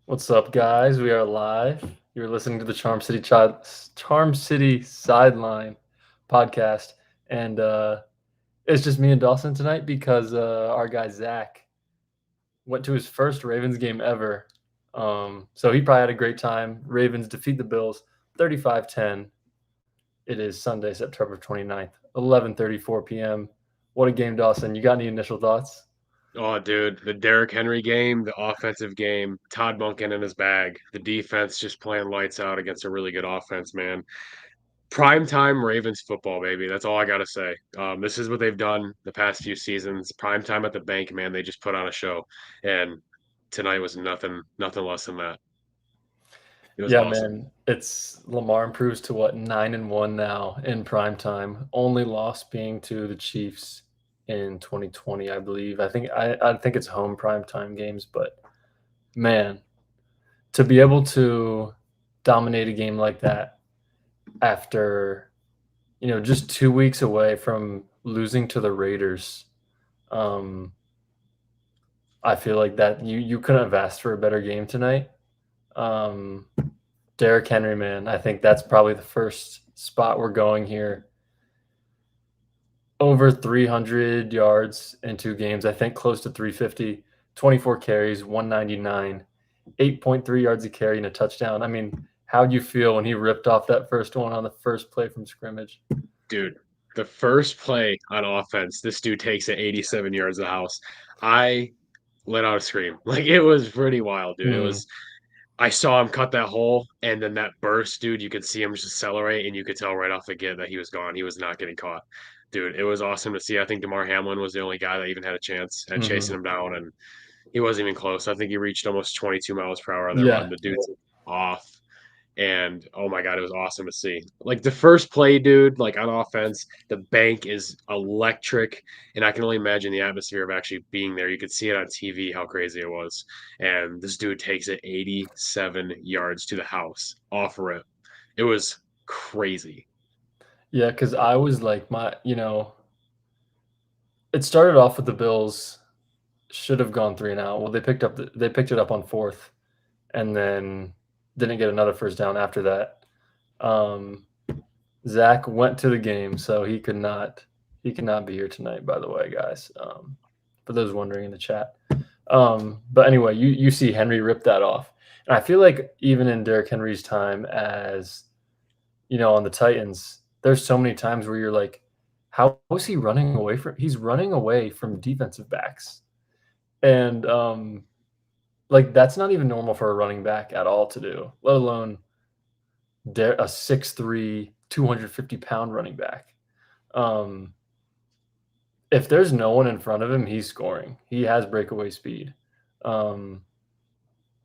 What's up, guys? We are live. You're listening to the Charm City Sideline podcast, and it's just me and Dawson tonight because our guy Zach went to his first Ravens game ever. So he probably had a great time. Ravens defeat the Bills 35-10. It is Sunday, September 29th, 11:34 p.m. What a game, Dawson. You got any initial thoughts? Oh, dude, the Derrick Henry game, the offensive game, Todd Monken in his bag, the defense just playing lights out against a really good offense, man. Prime time Ravens football, baby. That's all I gotta say. This is what they've done the past few seasons. Prime time at the bank, man. They just put on a show, and tonight was nothing less than that. It was Yeah, awesome. man. It's Lamar improves to what, 9-1 now in prime time. Only loss being to the Chiefs in 2020, I believe. I think it's home prime time games, but man, to be able to dominate a game like that after, just 2 weeks away from losing to the Raiders, um, I feel like that you couldn't have asked for a better game tonight. Um, Derrick Henry, man, I think that's probably the first spot we're going here. Over 300 yards in 2 games, I think close to 350, 24 carries, 199, 8.3 yards a carry and a touchdown. I mean, how'd you feel when he ripped off that first one on the first play from scrimmage? Dude, the first play on offense, this dude takes it 87 yards of the house. I let out a scream. Like it was pretty wild, dude. It Mhm. was I saw him cut that hole, and then that burst, dude, you could see him just accelerate, and you could tell right off the get that he was gone. He was not getting caught. Dude, it was awesome to see. I think DeMar Hamlin was the only guy that even had a chance at chasing Mhm. him down, and he wasn't even close. I think he reached almost 22 miles per hour on that run. Yeah. The dude's off. And oh my God, it was awesome to see. Like the first play, dude, like on offense, the bank is electric. And I can only imagine the atmosphere of actually being there. You could see it on TV how crazy it was. And this dude takes it 87 yards to the house off rip. It was crazy. Yeah, because I was like, it started off with the Bills should have gone 3 and out. Well, they picked it up on fourth and then didn't get another first down after that. Um, Zach went to the game, so he could not be here tonight, by the way, guys. For those wondering in the chat. But anyway, you see Henry rip that off. And I feel like even in Derrick Henry's time as, on the Titans, there's so many times where you're like, how is he running away from he's running away from defensive backs. And like that's not even normal for a running back at all to do, let alone a 6'3", 250-pound running back. Um, if there's no one in front of him, he's scoring. He has breakaway speed. Um,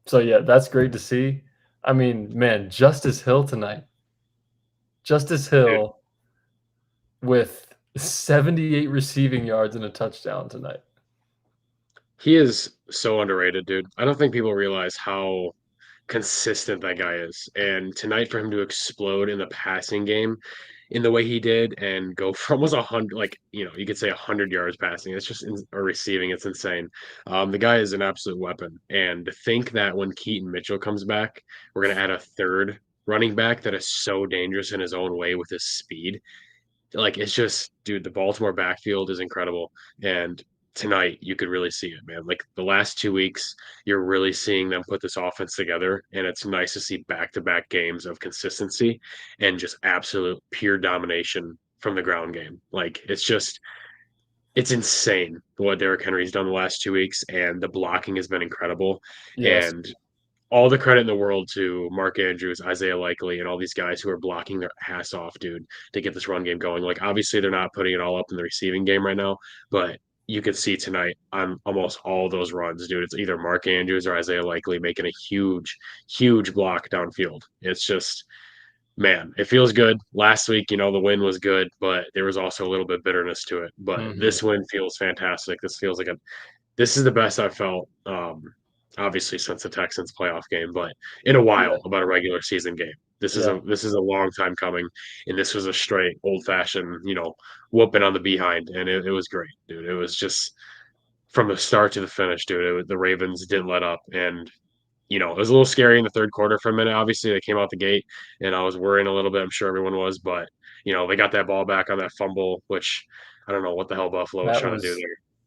so yeah, that's great to see. I mean, man, Justice Hill tonight. Justice Dude, Hill with 78 receiving yards and a touchdown tonight. he is so underrated, dude. I don't think people realize how consistent that guy is. And tonight for him to explode in the passing game in the way he did and go from almost 100, like, you could say 100 yards passing. It's just, or receiving. It's insane. The guy is an absolute weapon. And to think that when Keaton Mitchell comes back, we're going to add a third running back that is so dangerous in his own way with his speed. Like it's just, dude, the Baltimore backfield is incredible. And tonight you could really see it, man. Like the last 2 weeks, you're really seeing them put this offense together. And it's nice to see back-to-back games of consistency and just absolute pure domination from the ground game. Like it's insane what Derrick Henry's done the last 2 weeks, and the blocking has been incredible. Yes. And all the credit in the world to Mark Andrews, Isaiah Likely, and all these guys who are blocking their ass off, dude, to get this run game going. Like, obviously, they're not putting it all up in the receiving game right now, but you could see tonight on almost all those runs, dude. It's either Mark Andrews or Isaiah Likely making a huge block downfield. It's just, man, it feels good. Last week, the win was good, but there was also a little bit bitterness to it. But Mhm. this win feels fantastic. This is the best I've felt, obviously since the Texans playoff game, but in a Yeah. while about a regular season game. Yeah. This is a long time coming, and this was a straight old fashioned, whooping on the behind, and it was great, dude. It was just from the start to the finish, dude. The Ravens didn't let up, and it was a little scary in the third quarter for a minute. Obviously, they came out the gate, and I was worrying a little bit. I'm sure everyone was, but they got that ball back on that fumble, which I don't know what the hell Buffalo was That trying to do was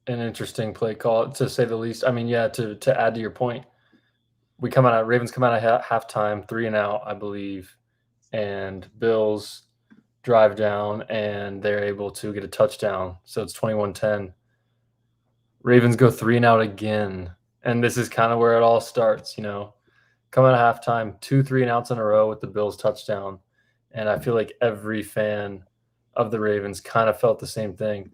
there. an interesting play call, to say the least. I mean, yeah, to add to your point, Ravens come out at halftime, 3 and out, I believe, and Bills drive down, and they're able to get a touchdown, so it's 21-10. Ravens go 3 and out again, and this is kinda where it all starts, coming out of halftime, 2 3 and outs in a row with the Bills touchdown, and I feel like every fan of the Ravens kinda felt the same thing,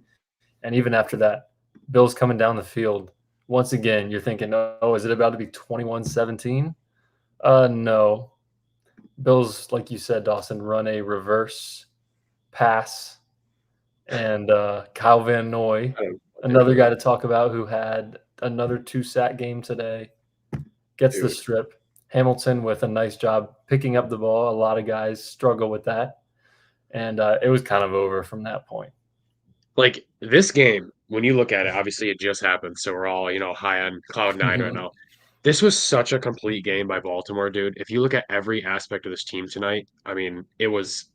and even after that, Bills coming down the field, once again, you're thinking, "Oh, is it about to be 21-17?" No. Bills, like you said, Dawson, run a reverse pass, and, Kyle Van Noy, I don't know what they're another guy doing, to talk about who had another 2-sack game today, gets the dude. strip. Hamilton with a nice job picking up the ball. A lot of guys struggle with that, and, it was kind of over from that point. Like this game, when you look at it, obviously it just happened, so we're all high on cloud nine right now. This was such a complete game by Baltimore, dude. If you look at every aspect of this team tonight, I mean, it was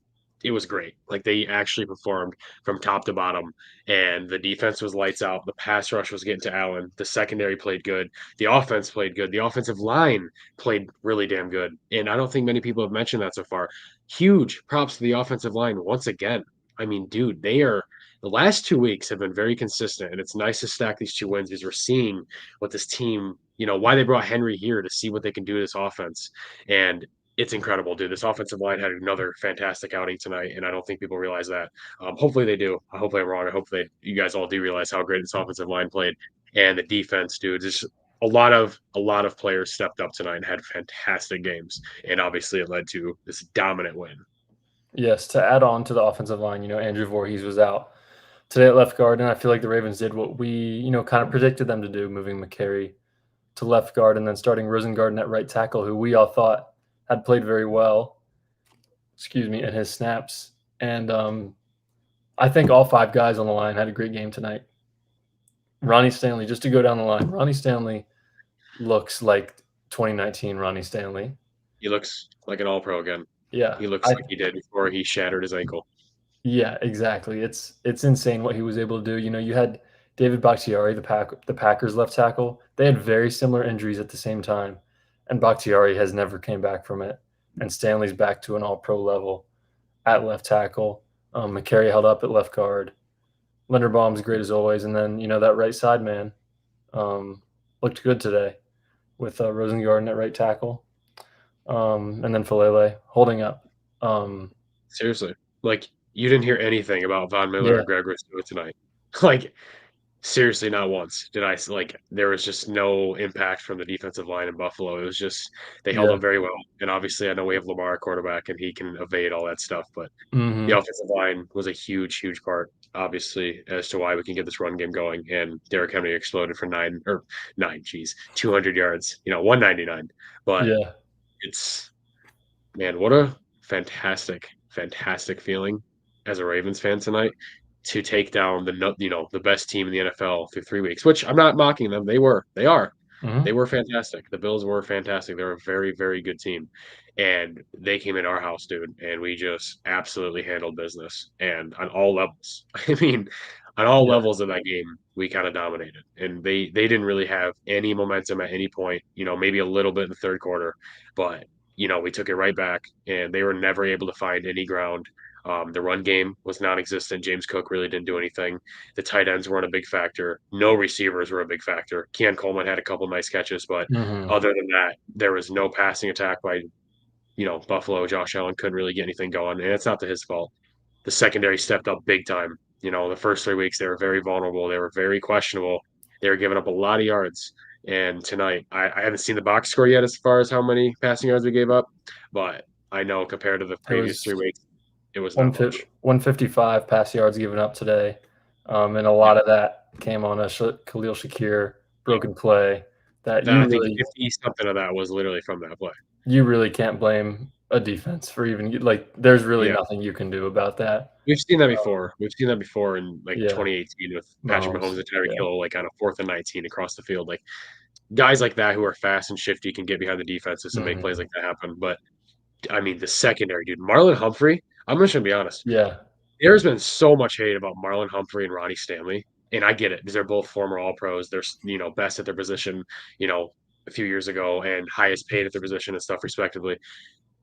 great. Like they actually performed from top to bottom, and the defense was lights out. The pass rush was getting to Allen. The secondary played good. The offense played good. The offensive line played really damn good. And I don't think many people have mentioned that so far. Huge props to the offensive line once again. I mean, dude, the last 2 weeks have been very consistent, and it's nice to stack these two wins because we're seeing what this team, why they brought Henry here to see what they can do to this offense. And it's incredible, dude. This offensive line had another fantastic outing tonight, and I don't think people realize that. Hopefully they do. I hope I'm wrong. I hope that you guys all do realize how great this offensive line played, and the defense, dude. Just a lot of players stepped up tonight and had fantastic games, and obviously it led to this dominant win. Yes, to add on to the offensive line, Andrew Voorhees was out today at left guard, and I feel like the Ravens did what we, kind of predicted them to do, moving McCary to left guard and then starting Rosengarten at right tackle, who we all thought had played very well, in his snaps. And I think all 5 guys on the line had a great game tonight. Ronnie Stanley, just to go down the line, Ronnie Stanley looks like 2019 Ronnie Stanley. He looks like an all-pro again. Yeah, He looks like he did before he shattered his ankle. yeah, exactly. It's insane what he was able to do. You had David Bakhtiari, the Packers left tackle. They had very similar injuries at the same time, and Bakhtiari has never came back from it. And Stanley's back to an All-Pro level at left tackle. McCary held up at left guard. Linderbaum's great as always, and then that right side man looked good today with Rosengarten at right tackle, and then Falele holding up. Seriously. Like, you didn't hear anything about Von Miller Yeah, or Greg Rousseau tonight. Like, seriously, not once did there was just no impact from the defensive line in Buffalo. It was just they held yeah, up very well. And obviously, I know we have Lamar at quarterback and he can evade all that stuff, but the hmm offensive line was a huge, huge part, obviously, as to why we can get this run game going. And Derrick Henry exploded for 200 yards, 199. But yeah, it's Man, what a fantastic, fantastic feeling as a Ravens fan tonight to take down the best team in the NFL through 3 weeks, which I'm not mocking them. They hmm were fantastic. The Bills were fantastic. They're a very, very good team. And they came in our house, dude, and we just absolutely handled business. And on all levels. I mean, on all yeah, levels of that game, we kind of dominated. And they didn't really have any momentum at any point, maybe a little bit in the third quarter, but we took it right back, and they were never able to find any ground. The run game was non-existent. James Cook really didn't do anything. The tight ends weren't a big factor. No receivers were a big factor. Keon Coleman had a couple nice catches, but hmm other than that, there was no passing attack by Buffalo. Josh Allen couldn't really get anything going, and it's not to his fault. The secondary stepped up big time. The first 3 weeks they were very vulnerable. They were very questionable. They were giving up a lot of yards. And tonight, I haven't seen the box score yet as far as how many passing yards we gave up, but I know compared to the it previous was 3 weeks, it was not much. 155 pass yards given up today, and a Yeah, lot of that came on a Khalil Shakir yeah. broken play that That I think 50 something of that was literally from that play. you really can't blame a defense for even like. There's really Yeah, nothing you can do about that. we've seen that before. We've seen that before in like Yeah, 2018 with Patrick Mahomes Mahomes. and Tyreek Yeah, Hill, like on a 4th and 19 across the field. Like guys like that who are fast and shifty can get behind the defenses and make plays Mhm. like that happen. But I mean, the secondary, dude, Marlon Humphrey. I'm just gonna be honest. Yeah. There's been so much hate about Marlon Humphrey and Ronnie Stanley, and I get it because they're both former All Pros. They're best at their position, you know, a few years ago, and highest paid at their position and stuff, respectively.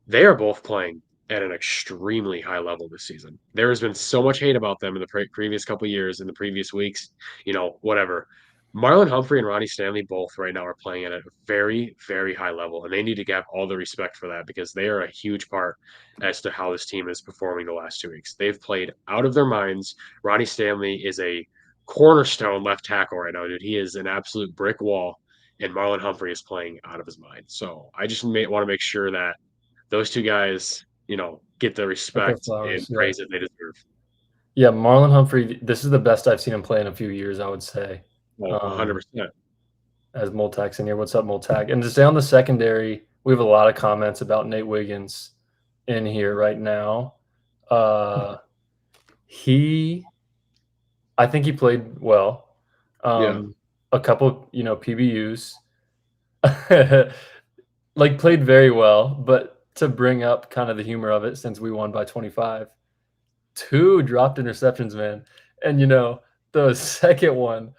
They are both playing at an extremely high level this season. There has been so much hate about them in the previous couple years, in the previous weeks, whatever. Marlon Humphrey and Ronnie Stanley both right now are playing at a very, very high level, and they need to get all the respect for that because they are a huge part as to how this team is performing the last 2 weeks. They've played out of their minds. Ronnie Stanley is a cornerstone left tackle right now, dude. He is an absolute brick wall, and Marlon Humphrey is playing out of his mind. So I just want to make sure that those two guys, get the Get their respect and flowers, yeah. praise that they deserve. Yeah, Marlon Humphrey, this is the best I've seen him play in a few years, I would say. Well, Um, 100%. as Moltag's in here. What's up, Moltag? And to stay on the secondary, we have a lot of comments about Nate Wiggins in here right now. He I think he played well. Yeah. A couple, PBUs. Like, played very well, but to bring up kind of the humor of it since we won by 25, 2 dropped interceptions, man. And, the second one,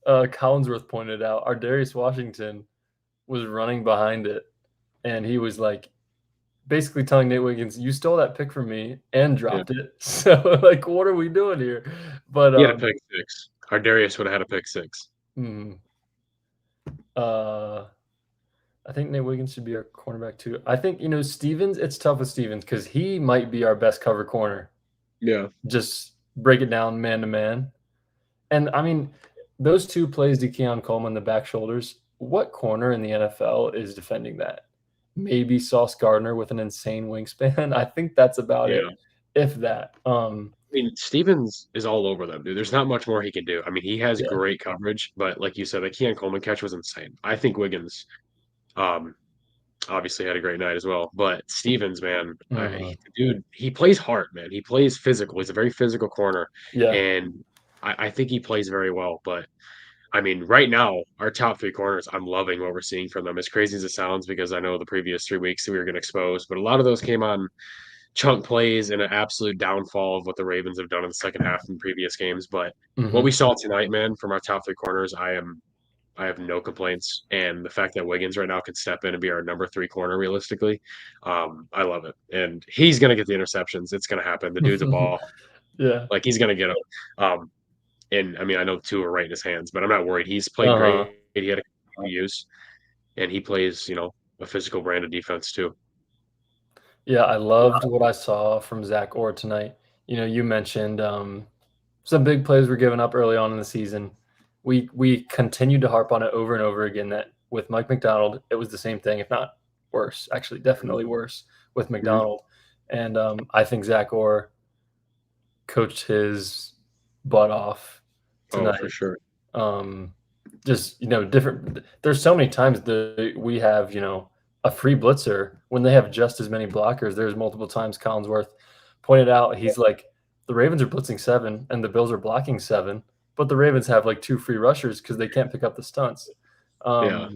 Collinsworth pointed out, our Darius Washington was running behind it, and he was, like, basically telling Nate Wiggins, "You stole that pick from me and Yeah. dropped it." So, like, what are we doing here? But, He had a pick six. Darius would have had a pick six. mhm, uh I think Nate Wiggins should be our cornerback too. I think, Stevens, it's tough with Stevens because he might be our best cover corner. Yeah. Just break it down man to man. And I mean, those 2 plays to Keon Coleman, the back shoulders, what corner in the NFL is defending that? Maybe Sauce Gardner with an insane wingspan. I think that's about Yeah. it, if that. I mean, Stevens is all over them, dude. There's not much more he can do. I mean, he has Yeah. great coverage, but like you said, the Keon Coleman catch was insane. I think Wiggins, um, obviously had a great night as well. But Stevens, man, Mhm. dude, he plays hard, man. He plays physical. He's a very physical corner, Yeah. and I think he plays very well. But I mean, right now, our top three corners, I'm loving what we're seeing from them. As crazy as it sounds, because I know the previous 3 weeks we were going to expose, but a lot of those came on chunk plays and an absolute downfall of what the Ravens have done in the second half in previous games. But what we Mhm. saw tonight, man, from our top three corners, I have no complaints. And the fact that Wiggins right now can step in and be our number three corner realistically, I love it. And he's going to get the interceptions. It's going to happen. The dude's a ball. Yeah. Like he's going to get them. And I mean, I know two are right in his hands, but I'm not worried. He's played Uh-huh. great. He had a use, and he plays, a physical brand of defense too. Yeah, I loved what I saw from Zach Orr tonight. You mentioned, some big plays were given up early on in the season. We continued to harp on it over and over again that with Mike McDonald, it was the same thing, if not worse, actually definitely worse with Mhm. McDonald. And I think Zach Orr coached his butt off Oh, for tonight. sure. Um, just different. There's so many times that we have a free blitzer when they have just as many blockers. There's multiple times Collinsworth pointed out he's like the Ravens are blitzing 7 and the Bills are blocking 7, but the Ravens have like 2 free rushers because they can't pick up the stunts. Yeah.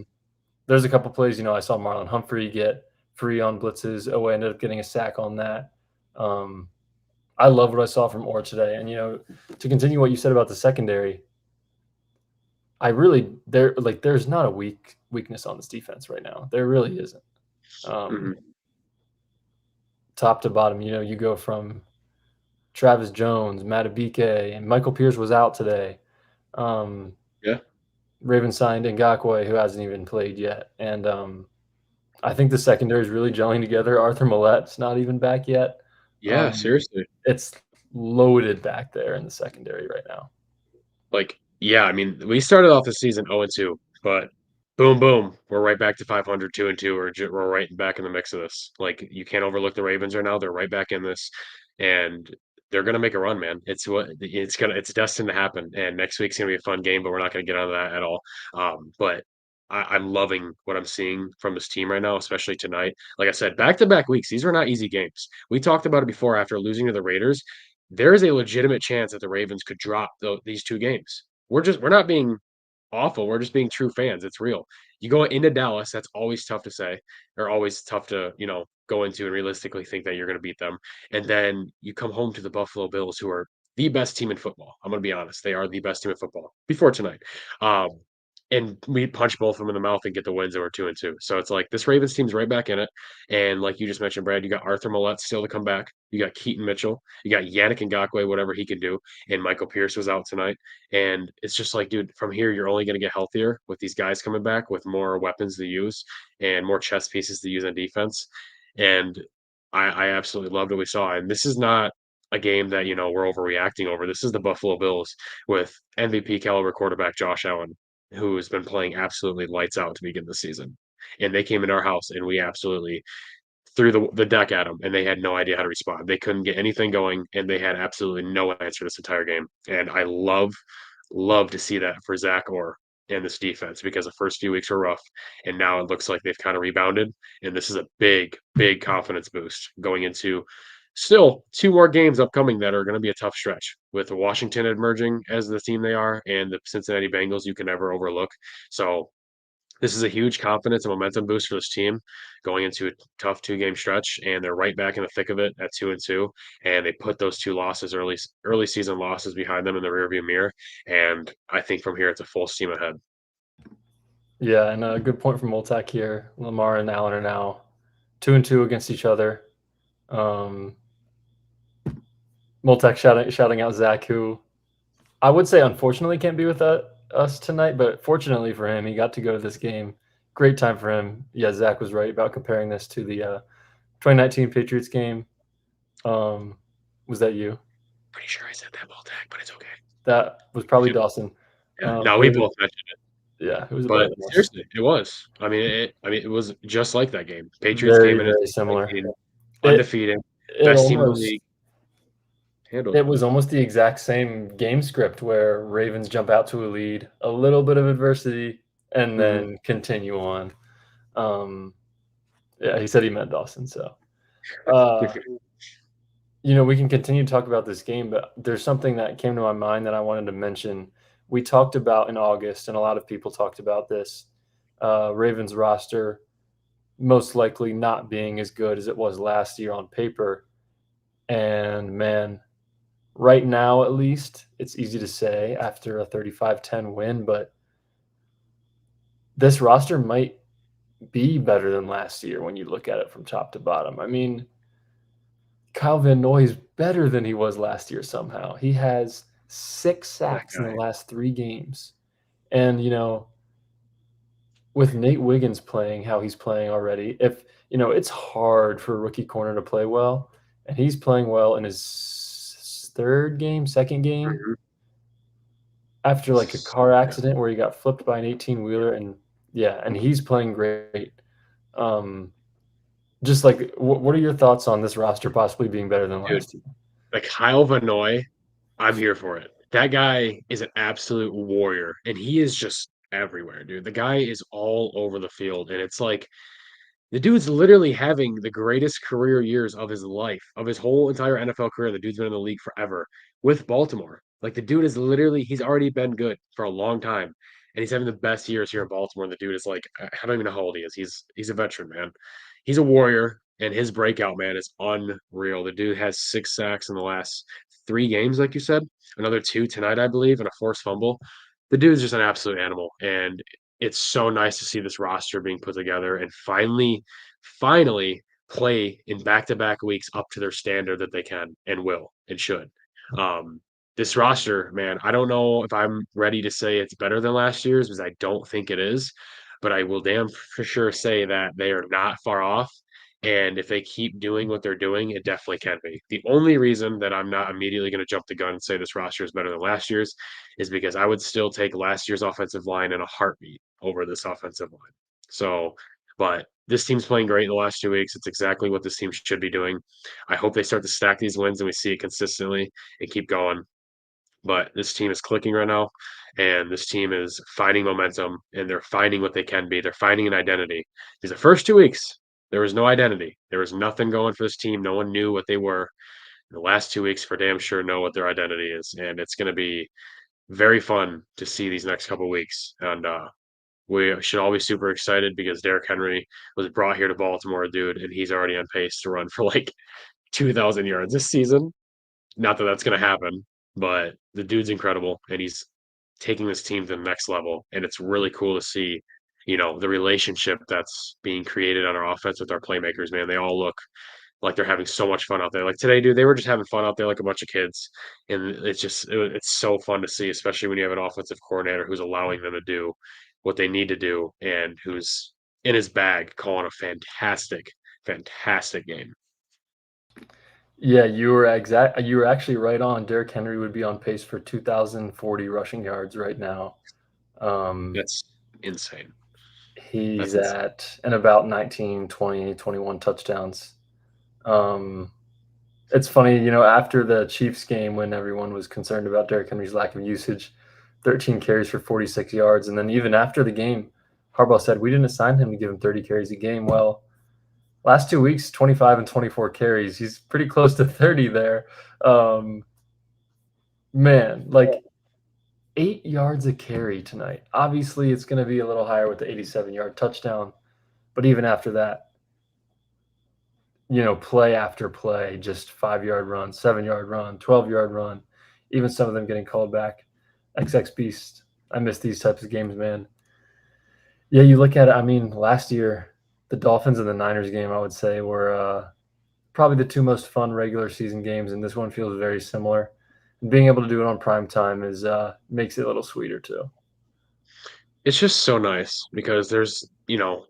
There's a couple plays I saw Marlon Humphrey get free on blitzes. Owe ended up getting a sack on that. Um, I love what I saw from Orr today, and to continue what you said about the secondary. I really there's not a weakness on this defense right now. There really isn't. Um, Mhm. top to bottom, you go from Travis Jones, Matabike, and Michael Pierce was out today. Um, Yeah. Ravens signed Ngakoue, who hasn't even played yet, and I think the secondary is really gelling together. Arthur Millette's not even back yet. Yeah, Um, seriously. it's loaded back there in the secondary right now. Like, yeah, I mean, we started off the season 0-2, but boom, boom, we're right back to 500, 2-2. We're right back in the mix of this. Like, you can't overlook the Ravens right now. They're right back in this, and they're gonna make a run, man. It's destined to happen. And next week's gonna be a fun game, but we're not gonna get onto that at all. But I'm loving what I'm seeing from this team right now, especially tonight. Like I said, back-to-back weeks. These were not easy games. We talked about it before after losing to the Raiders. There is a legitimate chance that the Ravens could drop these two games. We're not being awful. We're just being true fans. It's real. You go into Dallas, that's always tough to say, or always tough to, go into and realistically think that you're going to beat them. And then you come home to the Buffalo Bills, who are the best team in football. I'm going to be honest. They are the best team in football before tonight. Um, and we punch both of them in the mouth and get the wins, and we're 2-2. So it's like this Ravens team's right back in it. And like you just mentioned, Brad, you got Arthur Millette still to come back. You got Keaton Mitchell. You got Yannick Ngakoue, whatever he can do. And Michael Pierce was out tonight. And it's just like, dude, from here, you're only going to get healthier with these guys coming back with more weapons to use and more chess pieces to use on defense. And I absolutely loved what we saw. And this is not a game that, we're overreacting over. This is the Buffalo Bills with MVP caliber quarterback Josh Allen, who has been playing absolutely lights out to begin the season. And they came in our house and we absolutely threw the deck at them, and they had no idea how to respond. They couldn't get anything going, and they had absolutely no answer this entire game. And I love to see that for Zach Orr and this defense because the first few weeks were rough, and now it looks like they've kind of rebounded. And this is a big confidence boost going into still two more games upcoming that are going to be a tough stretch with Washington emerging as the team they are and the Cincinnati Bengals you can never overlook. So this is a huge confidence and momentum boost for this team going into a tough two-game stretch, and they're right back in the thick of it at 2-2. And they put those two losses, early season losses, behind them in the rearview mirror. And I think from here it's a full steam ahead. Yeah, and a good point from Multac here. Lamar and Allen are now 2-2 against each other. Multac shouting out Zach, who I would say unfortunately can't be with us tonight, but fortunately for him, he got to go to this game. Great time for him. Yeah, Zach was right about comparing this to the 2019 Patriots game. Was that you? Pretty sure I said that Baltic, but it's okay. That was probably Dawson. Yeah, no, we both mentioned it. Yeah, it was But better than us. seriously, it was. I mean, it was just like that game. Patriots Very, came in as very similar. It undefeated, it best team in the almost league. Handled it it. was almost the exact same game script where Ravens jump out to a lead, a little bit of adversity, and Mhm. then continue on. Um, yeah, he said he meant Dawson. So, uh, we can continue to talk about this game, but there's something that came to my mind that I wanted to mention. We talked about in August, and a lot of people talked about this. Ravens roster most likely not being as good as it was last year on paper. And man, right now at least, it's easy to say after a 35-10 win, but this roster might be better than last year when you look at it from top to bottom. I mean, Kyle Van Noy is better than he was last year somehow. He has 6 That sacks in the guy. last 3 games. And, with Nate Wiggins playing how he's playing already, it's hard for a rookie corner to play well, and he's playing well in his 3rd game, 2nd game Mhm. after, like, a car Yeah. accident where he got flipped by an 18-wheeler, and yeah, and he's playing great. Um, just like, what are your thoughts on this roster possibly being better than Dude, last year? like Kyle Van, I'm here for it. That guy is an absolute warrior, and he is just everywhere, dude. The guy is all over the field, and it's like the dude's literally having the greatest career years of his life, of his whole entire NFL career. The dude's been in the league forever with Baltimore. Like the dude is literally, he's already been good for a long time, and he's having the best years here in Baltimore. And the dude is like, I don't even know how old he is. He's a veteran, man. He's a warrior, and his breakout, man, is unreal. The dude has 6 sacks in the last 3 games, like you said, another two tonight, I believe, and a forced fumble. The dude's just an absolute animal, and it's so nice to see this roster being put together and finally play in back-to-back weeks up to their standard that they can and will and should. Um, this roster, man, I don't know if I'm ready to say it's better than last year's because I don't think it is, but I will damn for sure say that they are not far off. And if they keep doing what they're doing, it definitely can be. The only reason that I'm not immediately going to jump the gun and say this roster is better than last year's is because I would still take last year's offensive line in a heartbeat over this offensive line. So, but this team's playing great in the last 2 weeks. It's exactly what this team should be doing. I hope they start to stack these wins and we see it consistently and keep going. But this team is clicking right now, and this team is finding momentum, and they're finding what they can be. They're finding an identity. Because the first 2 weeks, there was no identity. There was nothing going for this team. No one knew what they were. The last 2 weeks, for damn sure, know what their identity is, and it's going to be very fun to see these next couple weeks, and we should all be super excited because Derrick Henry was brought here to Baltimore, dude, and he's already on pace to run for like 2,000 yards this season. Not that that's going to happen, but the dude's incredible, and he's taking this team to the next level. And it's really cool to see, the relationship that's being created on our offense with our playmakers, man. They all look like they're having so much fun out there. Like today, dude, they were just having fun out there like a bunch of kids. And it's so fun to see, especially when you have an offensive coordinator who's allowing them to do what they need to do and who's in his bag calling a fantastic, fantastic game. Yeah, you were actually right on. Derrick Henry would be on pace for 2,040 rushing yards right now. That's insane. That's He's insane. at and about 19, 20, 21 touchdowns. Um, it's funny, after the Chiefs game when everyone was concerned about Derrick Henry's lack of usage, 13 carries for 46 yards. And then even after the game, Harbaugh said, we didn't assign him to give him 30 carries a game. Well, last 2 weeks, 25 and 24 carries. He's pretty close to 30 there. Um, man, like 8 yards a carry tonight. Obviously, it's going to be a little higher with the 87-yard touchdown. But even after that, play after play, just 5-yard run, 7-yard run, 12-yard run, even some of them getting called back. XX Beast. I miss these types of games, man. Yeah, you look at it. I mean, last year, the Dolphins and the Niners game, I would say, were probably the two most fun regular season games, and this one feels very similar. And being able to do it on prime time is makes it a little sweeter too. It's just so nice because there's,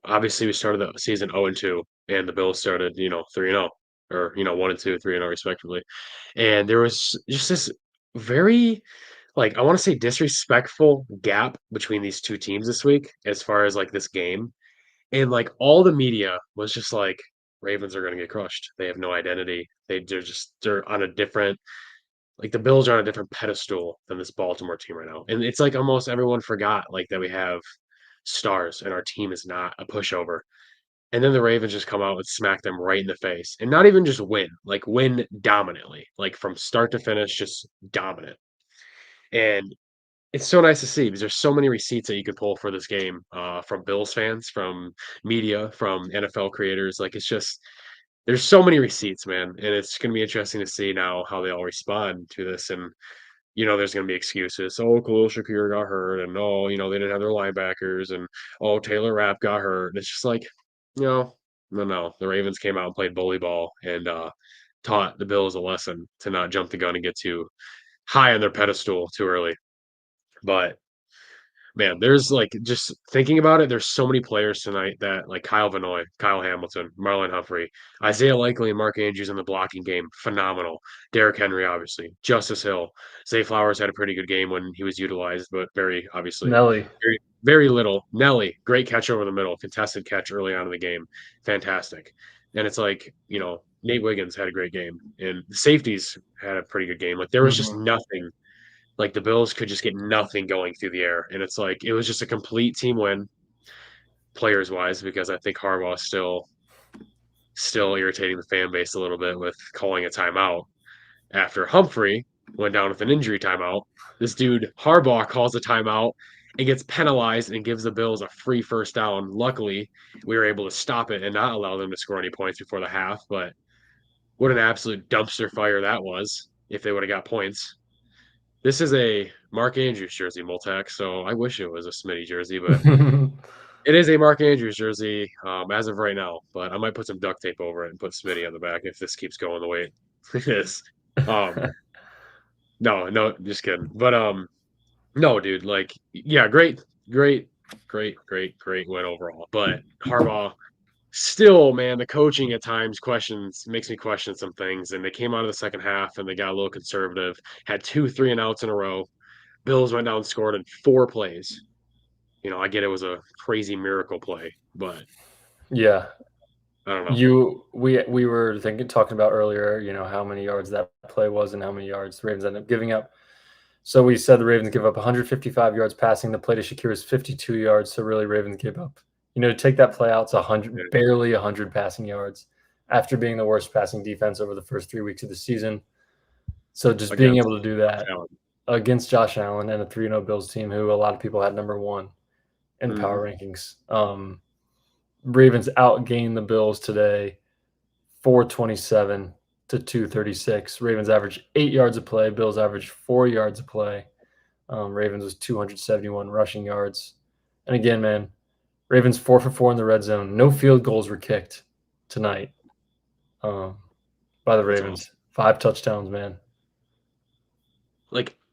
obviously we started the season 0-2 and the Bills started, 3-0 or, 1-2, 3-0 respectively. And there was just this very, like, I want to say disrespectful gap between these two teams this week as far as like this game. And like all the media was just like, Ravens are going to get crushed. They have no identity. They're on a different, like the Bills are on a different pedestal than this Baltimore team right now. And it's like almost everyone forgot like that we have stars and our team is not a pushover. And then the Ravens just come out and smack them right in the face. And not even just win, like win dominantly, like from start to finish, just dominant. And it's so nice to see because there's so many receipts that you could pull for this game from Bills fans, from media, from NFL creators. Like it's just there's so many receipts, man, and it's going to be interesting to see now how they all respond to this. And there's going to be excuses. Oh, Khalil Shakir got hurt, and oh, they didn't have their linebackers, and oh, Taylor Rapp got hurt. And it's just like, no, no, no. The Ravens came out and played bully ball and taught the Bills a lesson to not jump the gun and get too high on their pedestal too early. But man, there's like just thinking about it, there's so many players tonight that like Kyle Vanoy, Kyle Hamilton, Marlon Humphrey, Isaiah Likely, and Mark Andrews in the blocking game, phenomenal. Derrick Henry, obviously, Justice Hill, Zay Flowers had a pretty good game when he was utilized, but very obviously Nelly. very very little. Nelly, great catch over the middle, contested catch early on in the game, fantastic. And it's like Nate Wiggins had a great game, and the safeties had a pretty good game. Like there was just Mm-hmm. nothing like the Bills could just get nothing going through the air, and it's like it was just a complete team win, players wise, because I think Harbaugh is still irritating the fan base a little bit with calling a timeout after Humphrey went down with an injury timeout. This dude Harbaugh calls a timeout and gets penalized and gives the Bills a free first down. Luckily, we were able to stop it and not allow them to score any points before the half. But what an absolute dumpster fire that was if they would have got points. This is a Mark Andrews jersey, Multac, so I wish it was a Smitty jersey, but it is a Mark Andrews jersey as of right now. But I might put some duct tape over it and put Smitty on the back if this keeps going the way it is. Um, no, no, just kidding. But no, dude, like, yeah, great, great, great, great, great win overall. But Harbaugh, still, man, the coaching at times makes me question some things. And they came out of the second half and they got a little conservative, had 2 3-and-outs in a row. Bills went down and scored in 4 plays. I get it was a crazy miracle play, but Yeah, I don't know. we were talking about earlier, how many yards that play was and how many yards the Ravens ended up giving up. So we said the Ravens give up 155 yards passing. The play to Shakir was 52 yards. So really, Ravens gave up. To take that play out, it's 100, barely 100 passing yards after being the worst passing defense over the first 3 weeks of the season. So just being Against able to do that, talent. against Josh Allen and a 3-0 Bills team who a lot of people had number 1 in Mm-hmm. power rankings. Ravens outgained the Bills today 427 to 236. Ravens averaged 8 yards a play. Bills averaged 4 yards a play. Ravens was 271 rushing yards. And again, man, Ravens 4 for 4 in the red zone. No field goals were kicked tonight by the Ravens. Awesome. 5 touchdowns, man.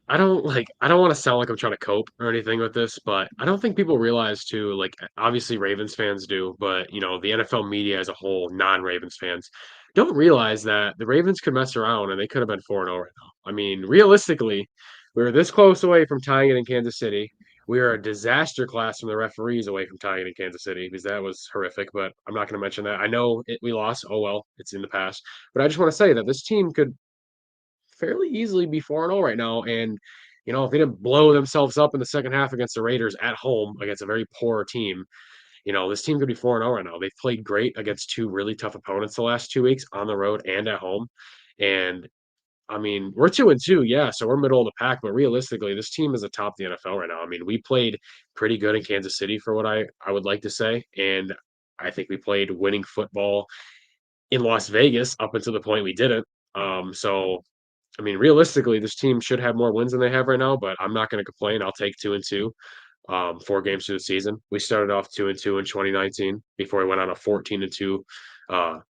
I don't want to sound like I'm trying to cope or anything with this, but I don't think people realize too, obviously Ravens fans do, but the NFL media as a whole, non-Ravens fans, don't realize that the Ravens could mess around and they could have been 4-0 right now. I mean, realistically, we were this close away from tying it in Kansas City. We are a disaster class from the referees away from tying it in Kansas City because that was horrific, but I'm not going to mention that. I know we lost. Oh well, it's in the past. But I just want to say that this team could fairly easily be 4-0 right now. And, if they didn't blow themselves up in the second half against the Raiders at home against a very poor team, this team could be 4-0 right now. They've played great against 2 really tough opponents the last 2 weeks on the road and at home. And I mean, we're 2-2, yeah, so we're middle of the pack, but realistically, this team is atop the NFL right now. I mean, we played pretty good in Kansas City for what I would like to say. And I think we played winning football in Las Vegas up until the point we didn't. So I mean, realistically, this team should have more wins than they have right now, but I'm not going to complain. I'll take 2-2. 4 games through the season. We started off 2-2 in 2019 before we went on a 14-2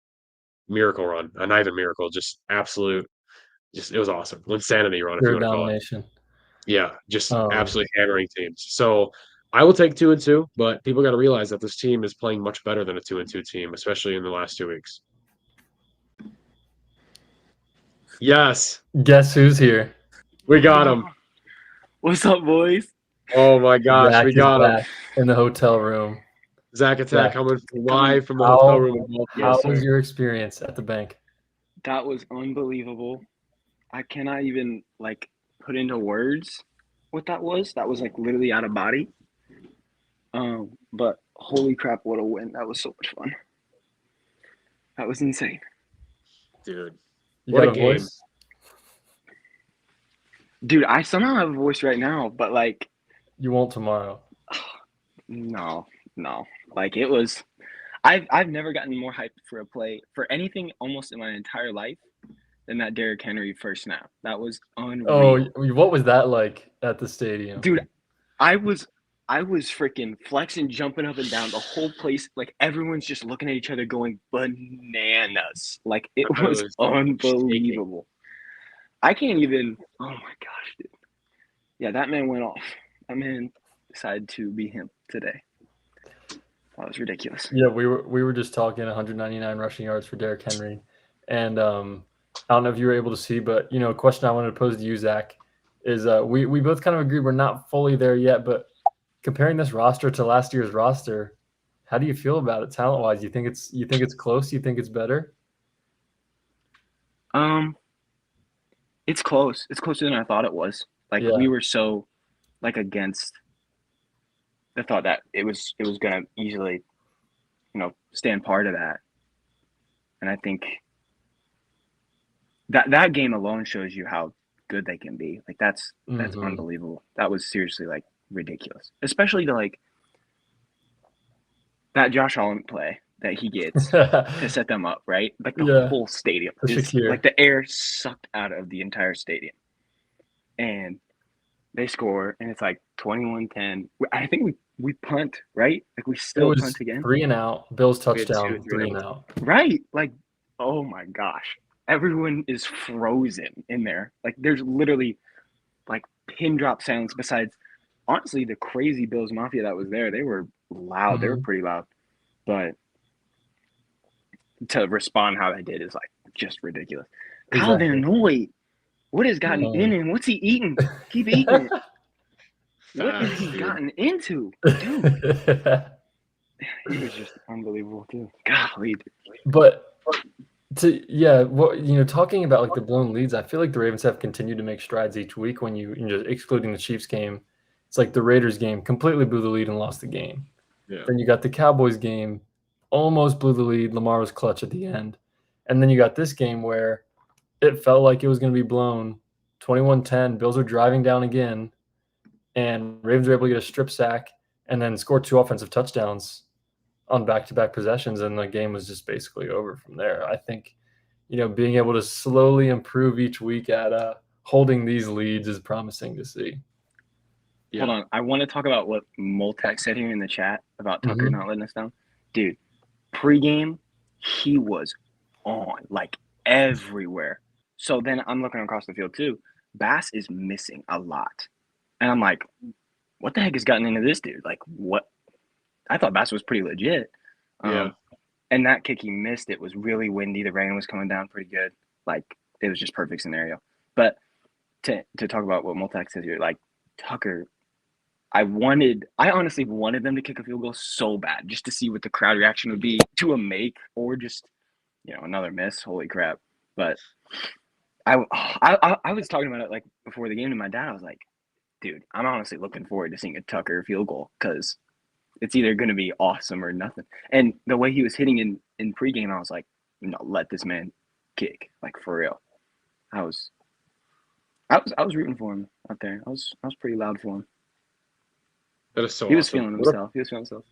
miracle run. Not even miracle, just absolute. Just it was awesome. Insanity run, if you Pure want to call it. domination. Yeah, just Um, absolutely hammering teams. So I will take 2-2, but people got to realize that this team is playing much better than a 2-2 team, especially in the last 2 weeks. Yes, guess who's here? we got him. What's up, boys? Oh my gosh, Zach we is got him. back in the hotel room. Zach Attack Zach, coming live from the hotel room in Baltimore. How Yes, was sir. your experience at the bank? That was unbelievable. I cannot even put into words what that was. That was literally out of body. But holy crap, what a win. That was so much fun. That was insane. Dude, You what got a game. voice? Dude, I somehow have a voice right now, but You won't tomorrow. no. It was I've never gotten more hyped for a play for anything almost in my entire life than that Derrick Henry first snap. That was unreal. Oh, what was that like at the stadium? Dude, I was freaking flexing, jumping up and down. The whole place, everyone's just looking at each other going bananas. It was unbelievable. I can't even, oh my gosh, dude. Yeah, that man went off. That man decided to be him today. That was ridiculous. Yeah, we were just talking 199 rushing yards for Derrick Henry. And I don't know if you were able to see, but a question I wanted to pose to you, Zach, is we both kind of agree we're not fully there yet, but comparing this roster to last year's roster, how do you feel about it talent-wise? You think it's close? You think it's better? It's close. It's closer than I thought it was. Yeah. We were so against the thought that it was gonna easily, stand part of that. And I think that game alone shows you how good they can be. That's unbelievable. That was seriously ridiculous. Especially to that Josh Allen play that he gets to set them up, right? The whole stadium is the air sucked out of the entire stadium. And they score and it's 21-10. I think we punt, right? We still punt again. 3 and out, Bills touchdown, 3 and out. Right. Oh my gosh. Everyone is frozen in there. There's literally pin drop silence besides honestly the crazy Bills Mafia that was there. They were loud. They were pretty loud. But to respond how they did is just ridiculous. Kyle Van Noy, what has gotten in him? What's he eating? Keep eating it. What has he gotten into? Dude. He was just unbelievable too. Golly. But talking about the blown leads, I feel like the Ravens have continued to make strides each week. When excluding the Chiefs game, it's the Raiders game completely blew the lead and lost the game. Yeah. Then you got the Cowboys game, almost blew the lead. Lamar was clutch at the end, and then you got this game where it felt like it was going to be blown 21-10. Bills are driving down again, and Ravens are able to get a strip sack and then score 2 offensive touchdowns on back-to-back possessions, and the game was just basically over from there. I think, being able to slowly improve each week at holding these leads is promising to see. Hold on. I want to talk about what Moltec said here in the chat about Tucker not letting us down. Dude, pregame, he was on, like, everywhere. So then I'm looking across the field, too. Bass is missing a lot. And I'm like, what the heck has gotten into this dude? Like, what? I thought Bass was pretty legit. And that kick he missed, it was really windy. The rain was coming down pretty good. Like, it was just perfect scenario. But to talk about what Moltec says here, like, Tucker, I honestly wanted them to kick a field goal so bad just to see what the crowd reaction would be to a make or just, another miss. Holy crap. But I was talking about it like before the game to my dad. I was like, dude, I'm honestly looking forward to seeing a Tucker field goal because it's either going to be awesome or nothing. And the way he was hitting in pregame, I was like, no, let this man kick, like, for real. I was rooting for him out there. I was pretty loud for him. That is so He was feeling himself.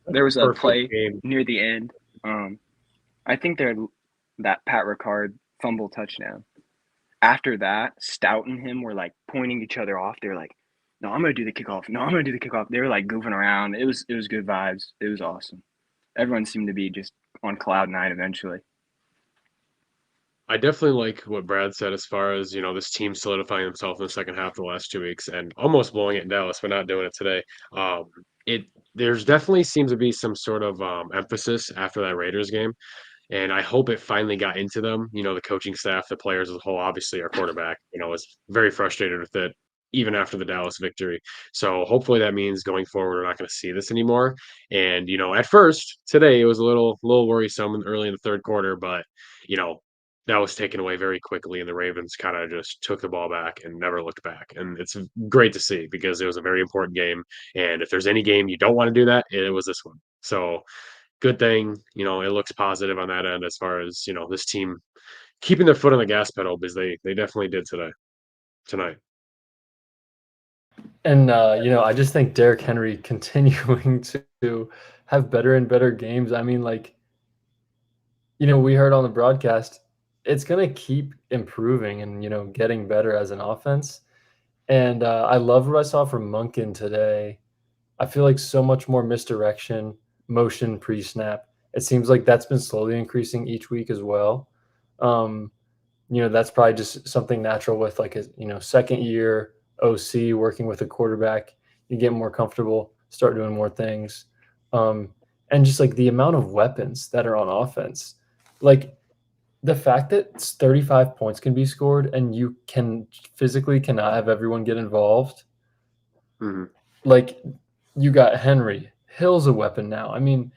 There was a play near the end. I think that Pat Ricard fumble touchdown. After that, Stout and him were like pointing each other off. They were like, no, I'm going to do the kickoff. No, I'm going to do the kickoff. They were like goofing around. It was good vibes. It was awesome. Everyone seemed to be just on cloud nine eventually. I definitely like what Brad said as far as, this team solidifying themselves in the second half of the last 2 weeks and almost blowing it in Dallas, but not doing it today. There's definitely seems to be some sort of emphasis after that Raiders game. And I hope it finally got into them. The coaching staff, the players as a whole, obviously our quarterback, was very frustrated with it even after the Dallas victory. So hopefully that means going forward, we're not going to see this anymore. And, at first today, it was a little worrisome early in the third quarter, but, that was taken away very quickly. And the Ravens kind of just took the ball back and never looked back. And it's great to see because it was a very important game. And if there's any game you don't want to do that, it was this one. So, good thing, it looks positive on that end as far as, this team keeping their foot on the gas pedal because they definitely did tonight. And, I just think Derrick Henry continuing to have better and better games. I mean, like, we heard on the broadcast, it's going to keep improving and, getting better as an offense. And I love what I saw from Monken today. I feel like so much more misdirection, motion pre-snap. It seems like that's been slowly increasing each week as well. That's probably just something natural with like a second year OC working with a quarterback. You get more comfortable, start doing more things, and just like the amount of weapons that are on offense, like the fact that 35 points can be scored and you cannot have everyone get involved. Like you got Henry, Hill's a weapon now. I mean,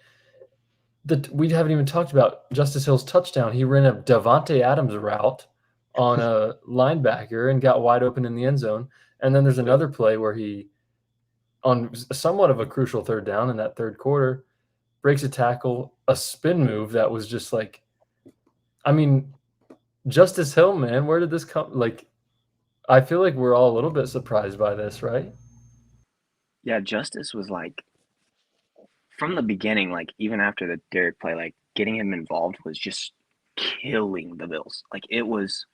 we haven't even talked about Justice Hill's touchdown. He ran a Davante Adams route on a linebacker and got wide open in the end zone. And then there's another play where he, on somewhat of a crucial third down in that third quarter, breaks a tackle, a spin move that was just like, I mean, Justice Hill, man, where did this come? Like, I feel like we're all a little bit surprised by this, right? Yeah, Justice was like, from the beginning, like even after the Derrick play, like getting him involved was just killing the Bills. Like it was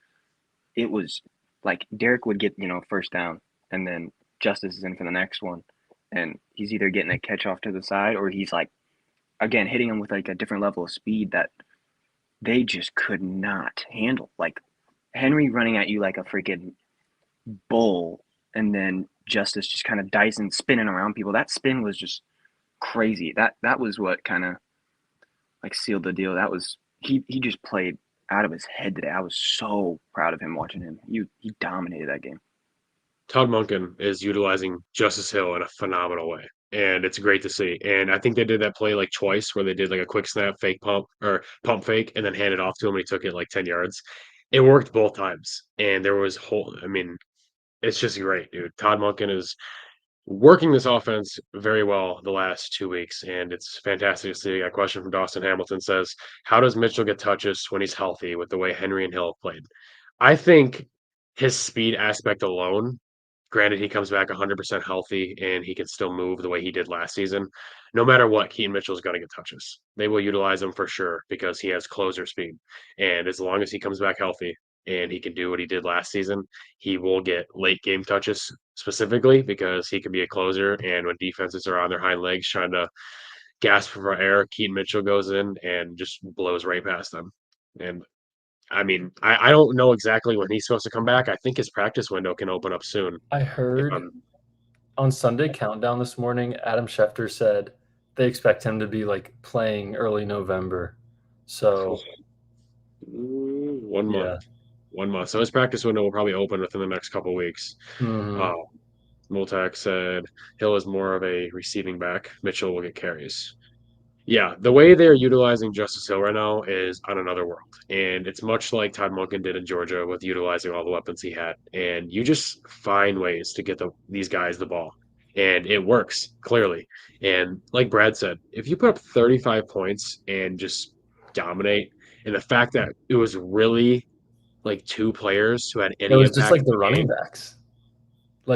like Derrick would get, first down and then Justice is in for the next one. And he's either getting a catch off to the side or he's like, again, hitting him with like a different level of speed that they just could not handle. Like Henry running at you like a freaking bull and then Justice just kind of dicing, spinning around people. That spin was just crazy. That was what kind of like sealed the deal. That was he just played out of his head today. I was so proud of him watching him. He dominated that game. Todd Monken is utilizing Justice Hill in a phenomenal way. And it's great to see. And I think they did that play like twice where they did like a quick snap, fake pump or pump fake, and then handed off to him and he took it like 10 yards. It worked both times. And there was it's just great, dude. Todd Monken is working this offense very well the last 2 weeks, and it's fantastic to see. A question from Dawson Hamilton says, how does Mitchell get touches when he's healthy with the way Henry and Hill have played? I think his speed aspect alone, granted he comes back 100% healthy and he can still move the way he did last season. No matter what, Keaton Mitchell's going to get touches. They will utilize him for sure because he has closer speed. And as long as he comes back healthy and he can do what he did last season, he will get late game touches specifically because he can be a closer. And when defenses are on their hind legs trying to gasp for air, Keaton Mitchell goes in and just blows right past them. And I mean, I don't know exactly when he's supposed to come back. I think his practice window can open up soon. I heard on Sunday Countdown this morning, Adam Schefter said they expect him to be like playing early November. So 1 month. 1 month. So his practice window will probably open within the next couple weeks. Multack said Hill is more of a receiving back. Mitchell will get carries. Yeah, the way they're utilizing Justice Hill right now is on another world. And it's much like Todd Monken did in Georgia with utilizing all the weapons he had. And you just find ways to get these guys the ball. And it works, clearly. And like Brad said, if you put up 35 points and just dominate, and the fact that it was really like two players who had it any was just impact like in the the running game, backs.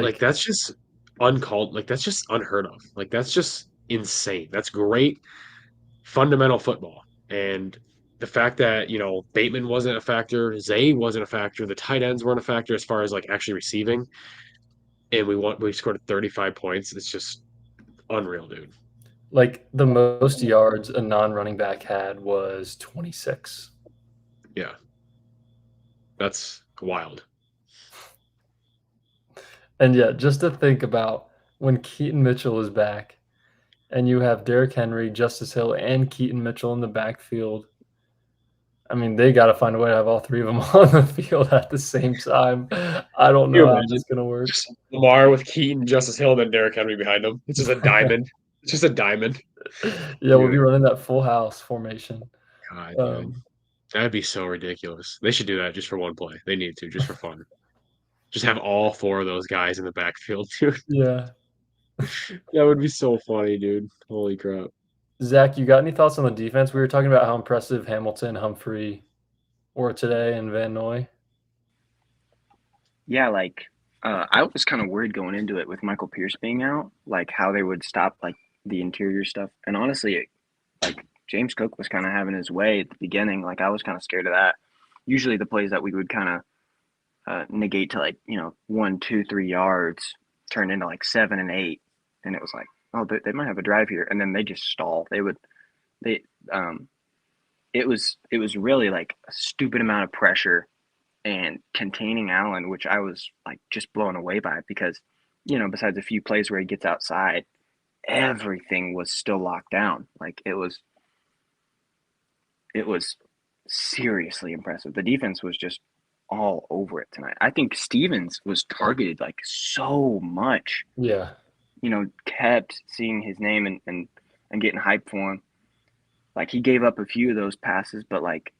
like that's just uncalled, like that's just unheard of. Like that's just insane. That's great fundamental football. And the fact that, Bateman wasn't a factor, Zay wasn't a factor, the tight ends weren't a factor as far as like actually receiving, and we scored 35 points. It's just unreal, dude. Like the most yards a non-running back had was 26. Yeah. That's wild. And yeah, just to think about when Keaton Mitchell is back and you have Derrick Henry, Justice Hill, and Keaton Mitchell in the backfield. I mean, they got to find a way to have all three of them on the field at the same time. I don't know how that's going to work. Just Lamar with Keaton, Justice Hill, and then Derrick Henry behind him. It's just a diamond. It's just a diamond. Yeah, we'll be running that full house formation. God, dude. That'd be so ridiculous. They should do that just for one play. They need to, just for fun. Just have all four of those guys in the backfield, dude. Yeah. That would be so funny, dude. Holy crap. Zach, you got any thoughts on the defense? We were talking about how impressive Hamilton, Humphrey were today and Van Noy. Yeah, I was kind of worried going into it with Michael Pierce being out, like how they would stop like the interior stuff. And honestly, like James Cook was kind of having his way at the beginning. Like I was kind of scared of that. Usually the plays that we would kind of negate to like 1, 2, 3 yards turned into like 7 and 8, and it was like, oh, they might have a drive here, and then they just stall. They it was really like a stupid amount of pressure and containing Allen, which I was like just blown away by because, besides a few plays where he gets outside, everything was still locked down. Like it was seriously impressive. The defense was just all over it tonight. I think Stevens was targeted like so much. Yeah. Kept seeing his name and getting hyped for him. Like he gave up a few of those passes, but like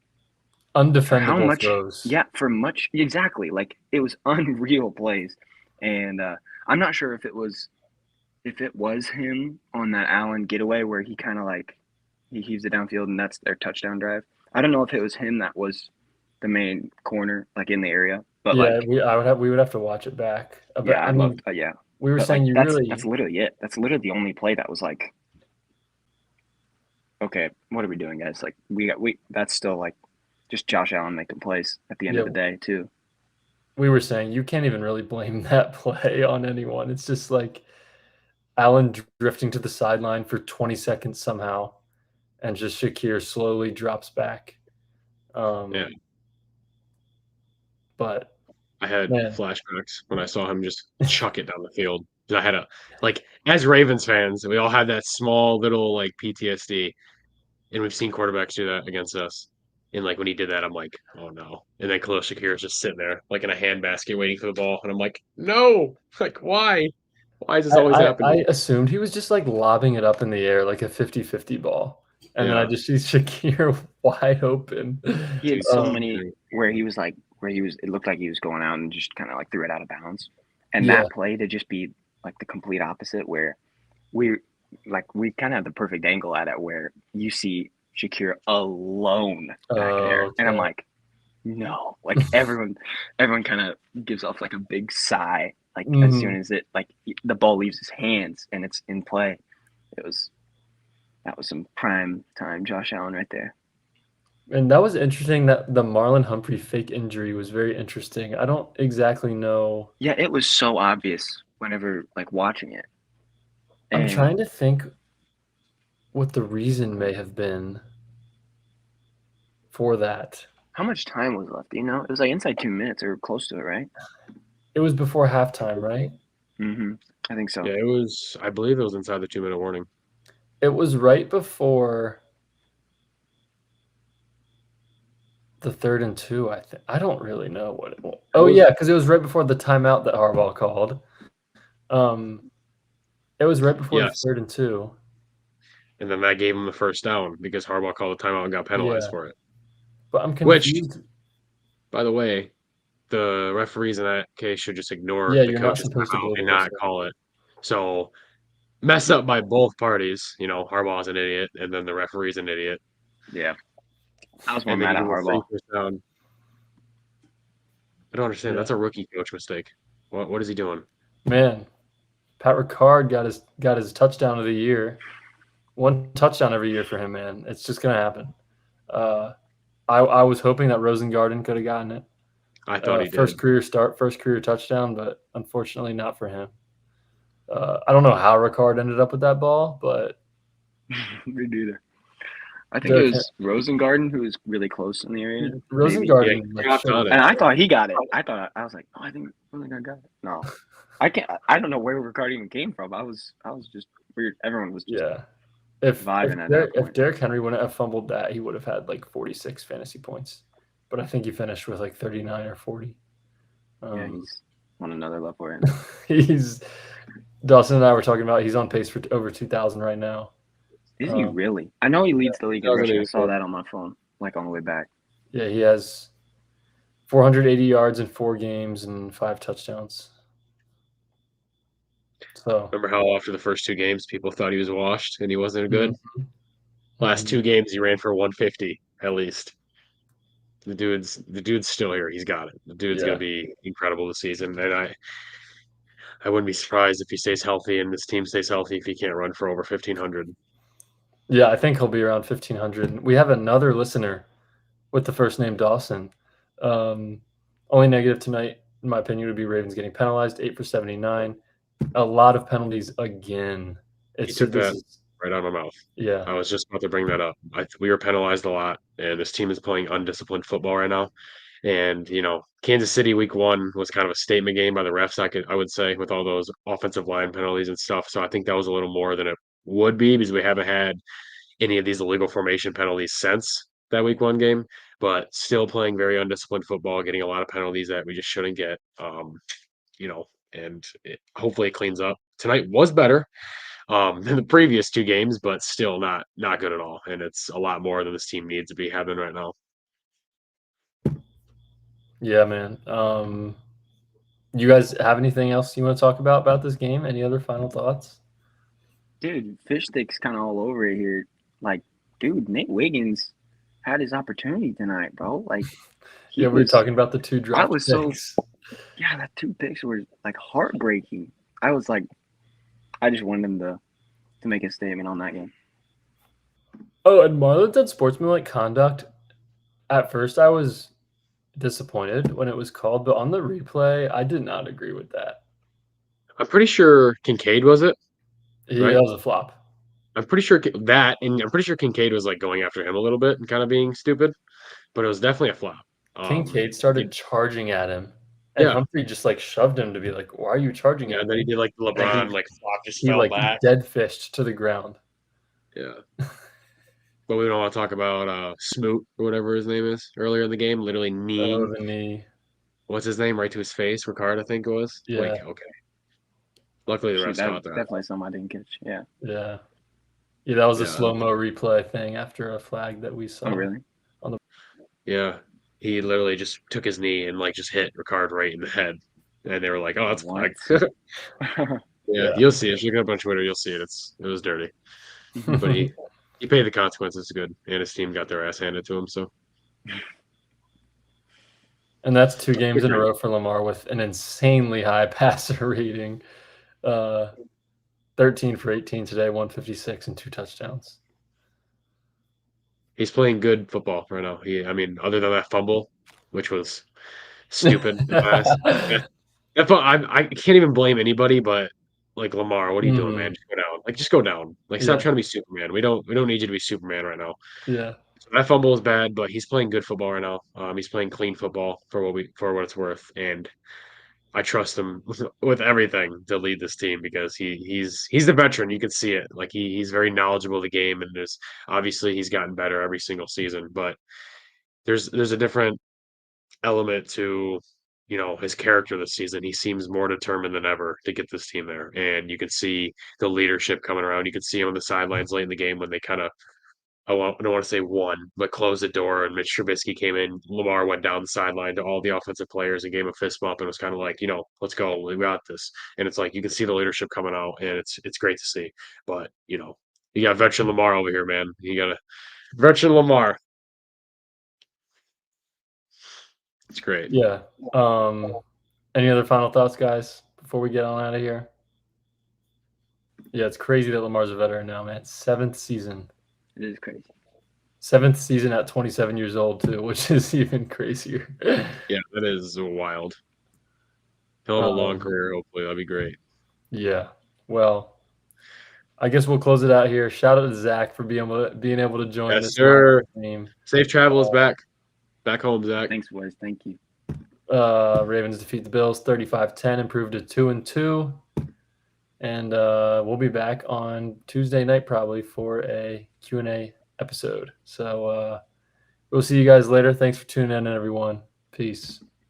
undefendable throws. Yeah, for much exactly. Like it was unreal plays, and I'm not sure if it was him on that Allen getaway where he kind of like he heaves it downfield and that's their touchdown drive. I don't know if it was him that was the main corner like in the area, but yeah, like we would have to watch it back. Yeah, I mean, yeah. We were saying like, really that's literally it. That's literally the only play that was like, okay, what are we doing, guys? Like that's still like just Josh Allen making plays at the end of the day too. We were saying you can't even really blame that play on anyone. It's just like Allen drifting to the sideline for 20 seconds somehow, and just Shakir slowly drops back. Yeah. But I had flashbacks when I saw him just chuck it down the field. I had as Ravens fans, we all had that small little like PTSD, and we've seen quarterbacks do that against us. And like when he did that, I'm like, oh no. And then Khalil Shakir is just sitting there like in a handbasket waiting for the ball, and I'm like, no, like why? Why is this always happening? I assumed he was just like lobbing it up in the air like a 50-50 ball. And then I just see Shakir wide open. He had so many where it looked like he was going out and just kind of like threw it out of bounds. And that play to just be like the complete opposite where we kind of have the perfect angle at it where you see Shakir alone back there. Okay. And I'm like, No, like everyone kind of gives off like a big sigh, like as soon Mhm. as the ball leaves his hands and it's in play. That was some prime time Josh Allen right there. And that was interesting that the Marlon Humphrey fake injury was very interesting. I don't exactly know. Yeah, it was so obvious whenever like watching it. I'm And trying to think what the reason may have been for that. how much time was left? Do you know? It was like inside 2 minutes or close to it, right? It was before halftime, right? Mm-hmm. I think so. Yeah, it was. I believe it was inside the 2-minute warning. It was right before the 3rd and 2, I think. I don't really know what it was. Oh, yeah, because it was right before the timeout that Harbaugh called. It was right before the Yes, 3rd and 2. and then that gave him the first down because Harbaugh called a timeout and got penalized Yeah, for it. but I'm Which, confused. by the way, the referees in that case should just ignore Yeah, the you're not coach's supposed to timeout blow the and not whistle. call it. So messed up by both parties. Harbaugh's an idiot, and then the referee's an idiot. Yeah. I was more And then mad you at give him a free Harbaugh. first down. I don't understand. Yeah. That's a rookie coach mistake. What is he doing? Man, Pat Ricard got his touchdown of the year. One touchdown every year for him, man. It's just gonna happen. I was hoping that Rosengarten could have gotten it. I thought he First did. career start, first career touchdown, but unfortunately not for him. I don't know how Ricard ended up with that ball, but Me neither. I think it was Rosengarten who was really close in the area. Rosengarten and I thought he got it. I was like, oh, I think Rosengarten got it. No, I can't. I don't know where Ricard even came from. I was just weird. Everyone was just vibing at that point. If Derrick Henry wouldn't have fumbled that, he would have had like 46 fantasy points. But I think he finished with like 39 or 40. Yeah, he's on another level right now. Dawson and I were talking about he's on pace for over 2,000 right now. Is he really? I know he leads the league in rushing. I saw that on my phone, like on the way back. Yeah, he has 480 yards in 4 games and 5 touchdowns. So remember how after the first 2 games people thought he was washed and he wasn't good? Mm-hmm. Last 2 games he ran for 150 at least. The dude's still here. He's got it. The dude's gonna be incredible this season, and I wouldn't be surprised if he stays healthy and this team stays healthy if he can't run for over 1,500. Yeah, I think he'll be around 1,500. We have another listener with the first name Dawson. Only negative tonight, in my opinion, would be Ravens getting penalized, 8 for 79. A lot of penalties again. He took that right out of my mouth. Yeah. I was just about to bring that up. We were penalized a lot, and this team is playing undisciplined football right now. And Kansas City week 1 was kind of a statement game by the refs. I would say with all those offensive line penalties and stuff. So I think that was a little more than it would be because we haven't had any of these illegal formation penalties since that week 1 game. But still playing very undisciplined football, getting a lot of penalties that we just shouldn't get. And hopefully it cleans up. Tonight was better than the previous 2 games, but still not good at all. And it's a lot more than this team needs to be having right now. Yeah, man. You guys have anything else you want to talk about this game? Any other final thoughts? Dude, fish stick's kind of all over it here. Like, dude, Nate Wiggins had his opportunity tonight, bro. Like, we were talking about the 2 draft picks. Yeah, that 2 picks were like heartbreaking. I was like, I just wanted him to make a statement on that game. Oh, and Marlon did sportsmanlike conduct. At first, I was disappointed when it was called, but on the replay, I did not agree with that. I'm pretty sure Kincaid was it. Yeah, that was a flop. I'm pretty sure that, and I'm pretty sure Kincaid was like going after him a little bit and kind of being stupid, but it was definitely a flop. Kincaid started charging at him, and Humphrey just like shoved him to be like, "Why are you charging at me?" And then he did like the LeBron flop, just he fell like back. dead fished to the ground. Yeah. But we don't want to talk about Smoot or whatever his name is earlier in the game. Literally Oh, the knee. What's his name? Right to his face. Ricard, I think it was. Yeah. Like, okay. Luckily, the refs caught that. Definitely something I didn't catch. Yeah. Yeah. Yeah, that was a slow-mo replay thing after a flag that we saw. Oh, really? Yeah. He literally just took his knee and like just hit Ricard right in the head. And they were like, oh, that's a flag. Yeah, you'll see it. If you look up on Twitter, you'll see it. It was dirty. But he paid the consequences good. And his team got their ass handed to him, so. And that's 2 games in a row for Lamar with an insanely high passer rating. 13 for 18 today, 156 and 2 touchdowns. He's playing good football right now. I mean, other than that fumble, which was stupid in the past. I can't even blame anybody, but like Lamar, what are you doing, man? Just go down. Like, just go down. Like, stop trying to be Superman. We don't need you to be Superman right now. Yeah. So that fumble is bad, but he's playing good football right now. He's playing clean football for what it's worth, and I trust him with everything to lead this team because he's the veteran. You can see it. Like he's very knowledgeable of the game, and there's obviously he's gotten better every single season. But there's a different element to his character this season. He seems more determined than ever to get this team there, and you can see the leadership coming around. You can see him on the sidelines late in the game when they kind of I don't want to say won, but closed the door. And Mitch Trubisky came in. Lamar went down the sideline to all the offensive players and gave a fist bump and was kind of like, let's go. We got this. And it's like you can see the leadership coming out, and it's great to see. But you got veteran Lamar over here, man. You got a veteran Lamar. It's great. Yeah. Any other final thoughts, guys, before we get on out of here? Yeah, it's crazy that Lamar's a veteran now, man. 7th season. It is crazy. 7th season at 27 years old, too, which is even crazier. Yeah, that is wild. He'll have a long career, hopefully. That'd be great. Yeah. Well, I guess we'll close it out here. Shout out to Zach for being able to join this team. Safe travels back home, Zach. Thanks, boys. Thank you. Ravens defeat the Bills 35-10, improved to 2-2. And we'll be back on Tuesday night probably for a Q&A episode. So we'll see you guys later. Thanks for tuning in, everyone. Peace.